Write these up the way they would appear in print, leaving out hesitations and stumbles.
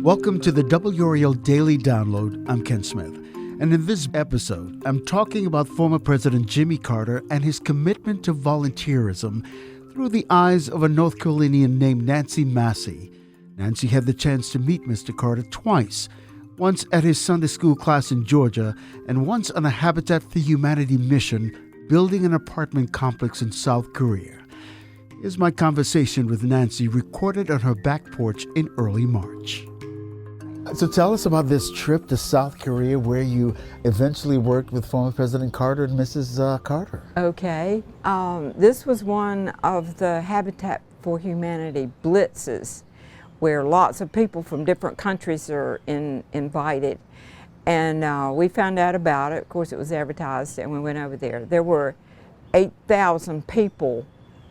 Welcome to the WRAL Daily Download. I'm Ken Smith. And in this episode, I'm talking about former President Jimmy Carter and his commitment to volunteerism through the eyes of a North Carolinian named Nancy Massey. Nancy had the chance to meet Mr. Carter twice, once at his Sunday school class in Georgia and once on a Habitat for Humanity mission building an apartment complex in South Korea. Here's my conversation with Nancy recorded on her back porch in early March. So tell us about this trip to South Korea where you eventually worked with former President Carter and Mrs. Carter. Okay. This was one of the Habitat for Humanity blitzes where lots of people from different countries are invited. And we found out about it. Of course, it was advertised and we went over there. There were 8,000 people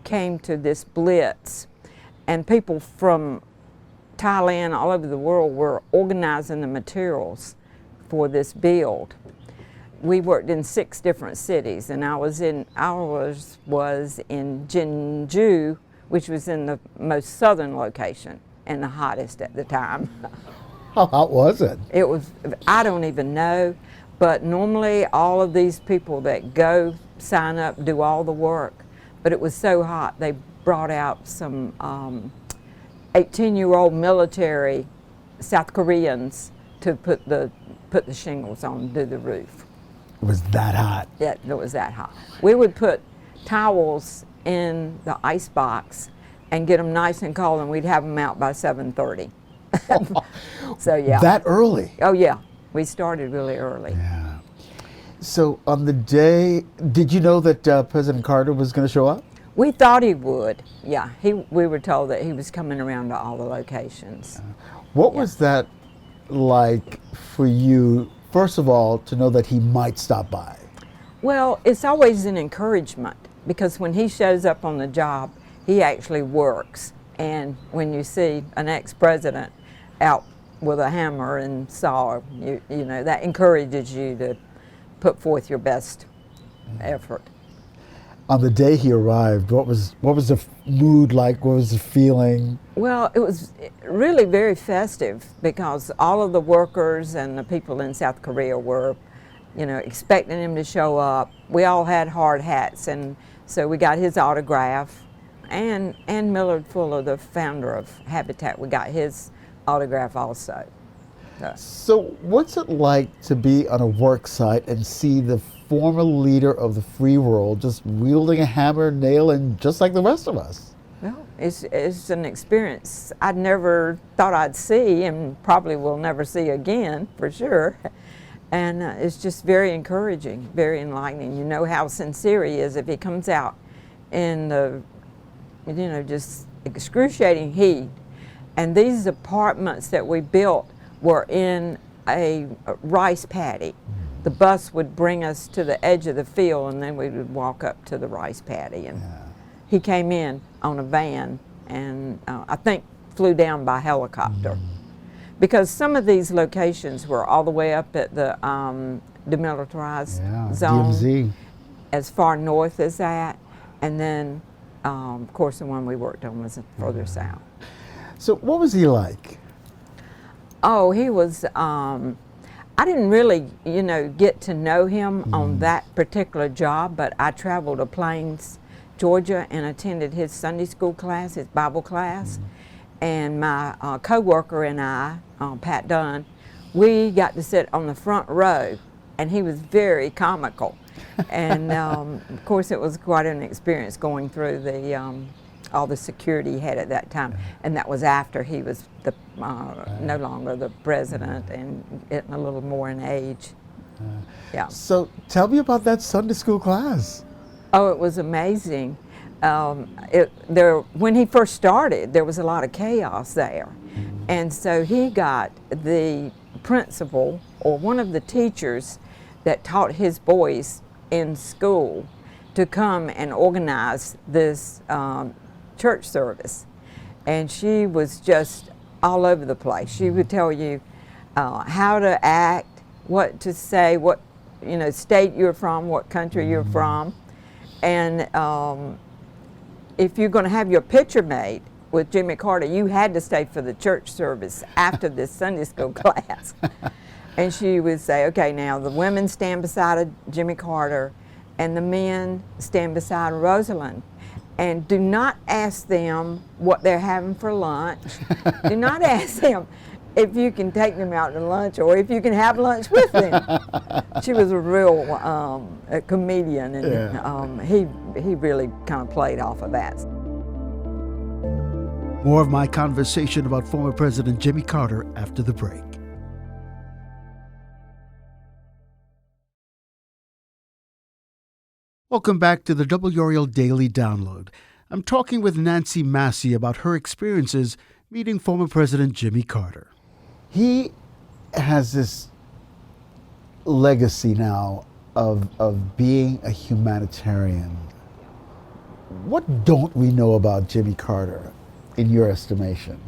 came to this blitz, and people from Thailand, all over the world, were organizing the materials for this build. We worked in 6 different cities, and ours was in Jeonju, which was in the most southern location and the hottest at the time. How hot was it? It was, I don't even know, but normally all of these people that go sign up do all the work, but it was so hot they brought out some 18-year-old military South Koreans to put the shingles on, do the roof. It was that hot? Yeah, it was that hot. We would put towels in the ice box and get them nice and cold, and we'd have them out by 7:30. So yeah. That early? Oh yeah, we started really early. Yeah. So on the day, did you know that President Carter was going to show up? We thought he would, yeah. We were told that he was coming around to all the locations. What was that like for you, first of all, to know that he might stop by? Well, it's always an encouragement because when he shows up on the job, he actually works. And when you see an ex-president out with a hammer and saw, you know, that encourages you to put forth your best effort. On the day he arrived, what was the mood like? What was the feeling? Well, it was really very festive because all of the workers and the people in South Korea were, you know, expecting him to show up. We all had hard hats, and so we got his autograph. And Millard Fuller, the founder of Habitat, we got his autograph also. So what's it like to be on a work site and see the former leader of the free world just wielding a hammer, nail, and just like the rest of us? Well, it's an experience I never thought I'd see and probably will never see again, for sure. And it's just very encouraging, very enlightening. You know how sincere he is if he comes out in the, you know, just excruciating heat. And these apartments that we built were in a rice paddy. The bus would bring us to the edge of the field, and then we would walk up to the rice paddy. And he came in on a van, and I think flew down by helicopter. Because some of these locations were all the way up at the demilitarized zone, DMZ. As far north as that, and then of course the one we worked on was further south. So what was he like? Oh, he was, I didn't really, you know, get to know him on that particular job, but I traveled to Plains, Georgia, and attended his Sunday school class, his Bible class. And my co-worker and I, Pat Dunn, we got to sit on the front row, and he was very comical. And of course it was quite an experience going through the all the security he had at that time, and that was after he was the no longer the president and getting a little more in age. Yeah. So tell me about that Sunday school class. Oh, it was amazing. When he first started, there was a lot of chaos there, and so he got the principal or one of the teachers that taught his boys in school to come and organize this church service. And she was just all over the place. She would tell you how to act, what to say, what, you know, state you're from, what country you're from. And if you're going to have your picture made, with Jimmy Carter, you had to stay for the church service after this Sunday school class. And she would say, okay, now the women stand beside Jimmy Carter and the men stand beside Rosalynn. And do not ask them what they're having for lunch. Do not ask them if you can take them out to lunch or if you can have lunch with them. She was a real a comedian, and he really kind of played off of that. More of my conversation about former President Jimmy Carter after the break. Welcome back to the WRAL Daily Download. I'm talking with Nancy Massey about her experiences meeting former President Jimmy Carter. He has this legacy now of being a humanitarian. What don't we know about Jimmy Carter, in your estimation?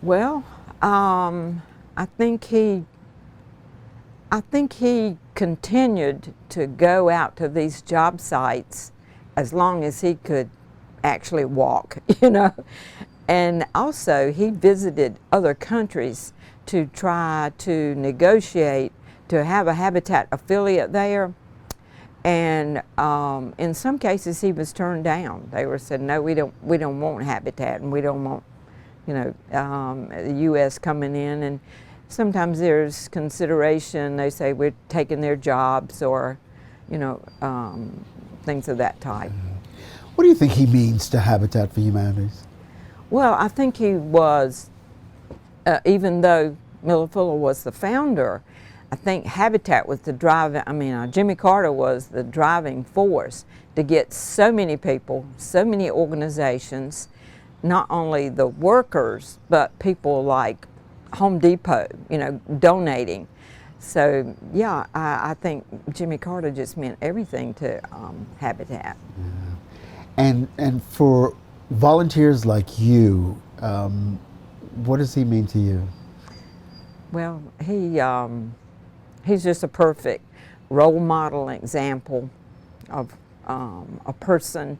Well, I think he continued to go out to these job sites as long as he could actually walk, you know. And also he visited other countries to try to negotiate to have a Habitat affiliate there. And in some cases he was turned down. They were said, no, we don't want Habitat, and we don't want, you know, the U.S. coming in. And sometimes there's consideration. They say we're taking their jobs, or, you know, things of that type. What do you think he means to Habitat for Humanity? Well, I think he was, even though Miller Fuller was the founder, I think Habitat was the driving, Jimmy Carter was the driving force to get so many people, so many organizations, not only the workers, but people like Home Depot, you know, donating. So yeah, I think Jimmy Carter just meant everything to Habitat. Yeah. And for volunteers like you, what does he mean to you? Well, he's just a perfect role model and example of a person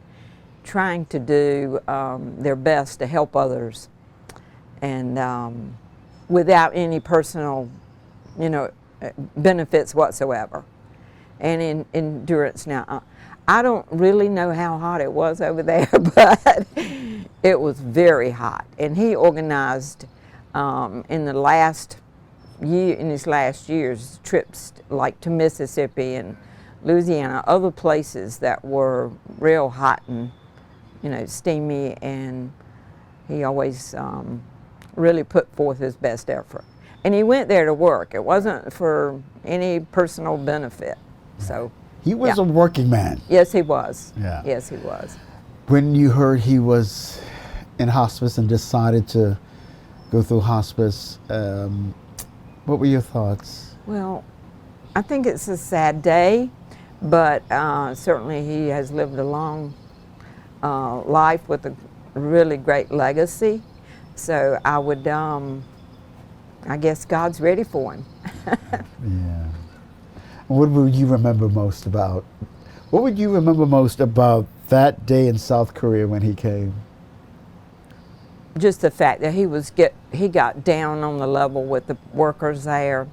trying to do their best to help others, and without any personal, you know, benefits whatsoever, and in endurance. Now, I don't really know how hot it was over there, but it was very hot, and he organized in his last years trips like to Mississippi and Louisiana, other places that were real hot and, you know, steamy, and he always really put forth his best effort. And he went there to work. It wasn't for any personal benefit. So he was a working man. Yes, he was. Yeah. Yes, he was. When you heard he was in hospice and decided to go through hospice, what were your thoughts? Well, I think it's a sad day, but certainly he has lived a long life with a really great legacy. So I would, I guess God's ready for him. Yeah. What would you remember most about? What would you remember most about that day in South Korea when he came? Just the fact that he got down on the level with the workers there,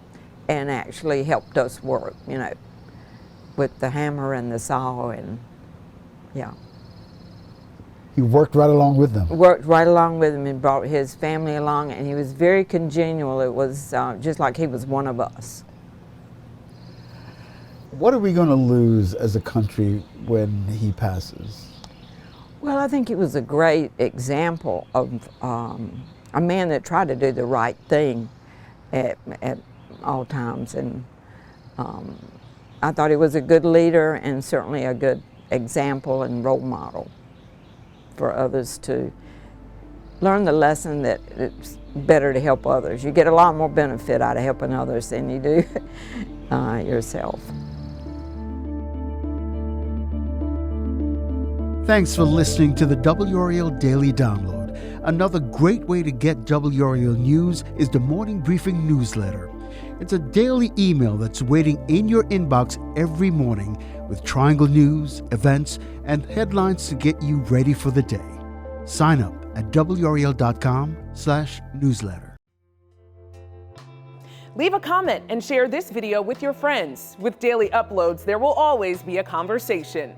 and actually helped us work, you know, with the hammer and the saw, and yeah. He worked right along with them. Worked right along with him and brought his family along, and he was very congenial. It was just like he was one of us. What are we going to lose as a country when he passes? Well, I think he was a great example of a man that tried to do the right thing at all times, and I thought he was a good leader and certainly a good example and role model for others to learn the lesson that it's better to help others. You get a lot more benefit out of helping others than you do yourself. Thanks for listening to the WRAL Daily Download. Another great way to get WRAL news is the Morning Briefing newsletter. It's a daily email that's waiting in your inbox every morning with Triangle news, events, and headlines to get you ready for the day. Sign up at WRAL.com/newsletter. Leave a comment and share this video with your friends. With daily uploads, there will always be a conversation.